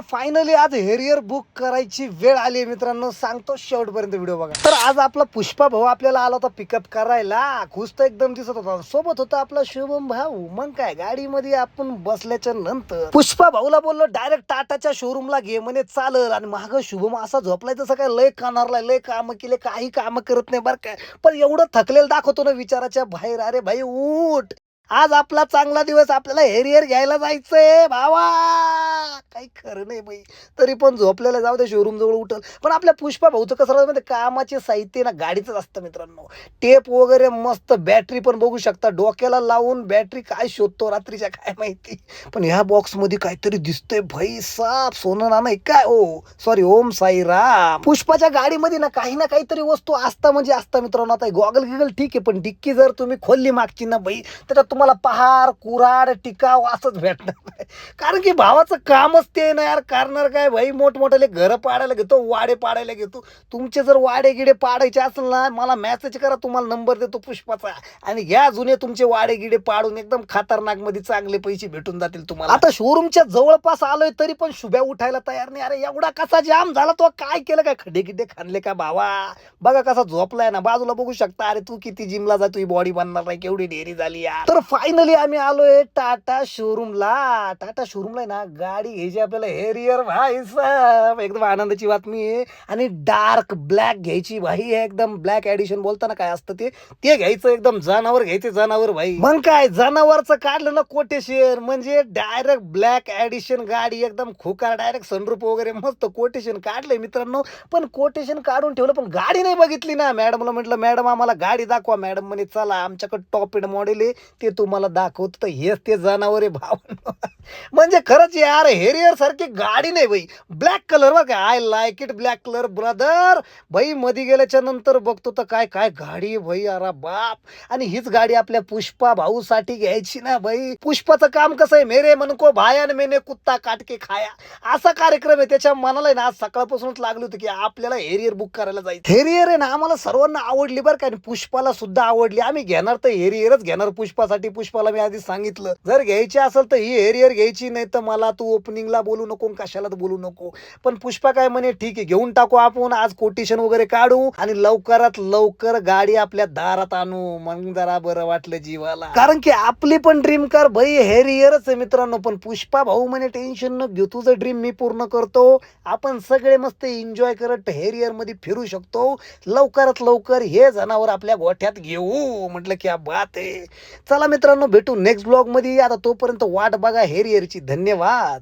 Finally आज harrier book करायची वेळ आली मित्रांनो, सांगतो शेवटपर्यंत व्हिडिओ बघा. तर आज आपला पुष्पा भाऊ आपल्याला आला होता पिकअप करायला. खुश तर एकदम दिसत होता. सोबत होता आपला शुभम भाऊ. मग काय गाडीमध्ये आपण बसल्याच्या नंतर पुष्पा भाऊला बोललो डायरेक्ट टाटाच्या शोरूमला घे म्हणे चालल. आणि माग शुभम असा झोपलाय तसं काय लय कानारलाय, लय काम केले, काही काम करत नाही बरं काय, पण एवढं थकलेलं दाखवतो ना विचाराच्या बाहेर. अरे भाई उठ, आज आपला चांगला दिवस, आपल्याला हेरियर घ्यायला जायचंय भावा. काही खरं नाही बाई. तरी पण झोपलेला जाऊ दे, शोरूम जवळ उठल. पण आपल्या पुष्पा भाऊचं कसं राहतं म्हणजे कामाचे साहित्य ना गाडीच असतं मित्रांनो. टेप वगैरे मस्त, बॅटरी पण बघू शकता, डोक्याला लावून बॅटरी काय शोधतो रात्रीच्या काय माहिती. पण ह्या बॉक्स मध्ये काहीतरी दिसतंय भाई साप, सोनं ना नाही काय. ओ सॉरी, ओम साई राम. पुष्पाच्या गाडीमध्ये ना काहीतरी वस्तू असता म्हणजे असता मित्रांनो. आता गॉगल गिगल ठीक आहे, पण डिक्की जर तुम्ही खोलली मागची ना बाई, तर तुम्हाला पहार कुराड टिकाव असंच भेटणार नाही. कारण की भावाचं कामच ते ना यार. करणार काय भाई, मोठमोठ्याले घर पाडायला घेतो, वाडे पाडायला घेतो. तुमचे जर वाडे गिडे पाडायचे असेल ना, मला मेसेज करा, तुम्हाला नंबर देतो पुष्पाचा, आणि घ्या जुने तुमचे वाडे गिडे पाडून. एकदम खतरनाक मध्ये चांगले पैसे भेटून जातील तुम्हाला. आता शोरूमच्या जवळपास आलोय तरी पण शुभ्या उठायला तयार नाही. अरे एवढा कसा जाम झाला तो, काय केलं काय, खड्डे गिड्डे खाल्ले का भावा? बघा कसा झोपलाय ना, बाजूला बघू शकता. अरे तू किती जिमला जा, तुझी बॉडी बनणार नाही, केवढी ढेरी झाली यार. तर फायनली आम्ही आलोय टाटा शोरूमला. टाटा शोरूमला ना गाडी घ्यायची आपल्याला हेरियर भाई साहेब, एकदम आनंदाची बातमी आहे. आणि डार्क ब्लॅक घ्यायची भाई, एकदम ब्लॅक एडिशन बोलताना काय असतं ते घ्यायचं. एकदम जनावर घ्यायचे, जनावर भाई. मग काय जनावरचं काढलं ना कोटेशन, म्हणजे डायरेक्ट ब्लॅक एडिशन गाडी, एकदम खोकार, डायरेक्ट सनरूफ वगैरे मस्त कोटेशन काढलंय मित्रांनो. पण कोटेशन काढून ठेवलं, पण गाडी नाही बघितली ना. मॅडमला म्हटलं मॅडम आम्हाला गाडी दाखवा. मॅडम म्हणे चला आमच्याकडे टॉप एंड मॉडेल आहे, ते तुम्हाला दाखवतो. तर हेच ते जनावर आहे भाव. म्हणजे खरंच यार, हेरियर सारखी गाडी नाही भाई. ब्लॅक कलर बघा, I like it black colour brother. भाई मध्ये गेल्याच्या नंतर बघतो तर काय काय गाडी भाई, अरे बाप. आणि हीच गाडी आपल्या पुष्पा भाऊ साठी घ्यायची ना भाई. पुष्पाचं काम कसं आहे, मेरे मन को भाया न मैंने कुत्ता काट के खाया, असा कार्यक्रम आहे. त्याच्या मनाला ना आज सकाळपासूनच लागली होती की आपल्याला हेरियर बुक करायला जायचं. हेरियर आहे ना आम्हाला सर्वांना आवडली बरं का, आणि पुष्पाला सुद्धा आवडली. आम्ही घेणार तर हेरियरच घेणार पुष्पासाठी. पुष्पाला मी आधी सांगितलं जर घ्यायची असेल तर ही हेरियर घ्यायची, नाही तर मला तू ओपनिंगला बोलू नको, कशाला बोलू नको. पण पुष्पा काय म्हणे ठीक आहे घेऊन टाकू आपण, आज कोटेशन वगैरे काढू आणि लवकरात लवकर गाडी आपल्या दारात आणू. मग जरा बरं वाटलं जीवाला, कारण की आपली पण ड्रीम कार भाई हेरियरच आहे मित्रांनो. पण पुष्पा भाऊ म्हणे टेन्शन न घेऊ, तुझं ड्रीम मी पूर्ण करतो. आपण सगळे मस्त एन्जॉय करत हेरियर मध्ये फिरू शकतो. लवकरात लवकर हे जनावर आपल्या गोठ्यात घेऊ. म्हटलं क्या बात आहे. चला मित्रांनो, भेटू नेक्स्ट ब्लॉग मध्ये. आता तोपर्यंत वाट बघा हेरियरची. धन्यवाद.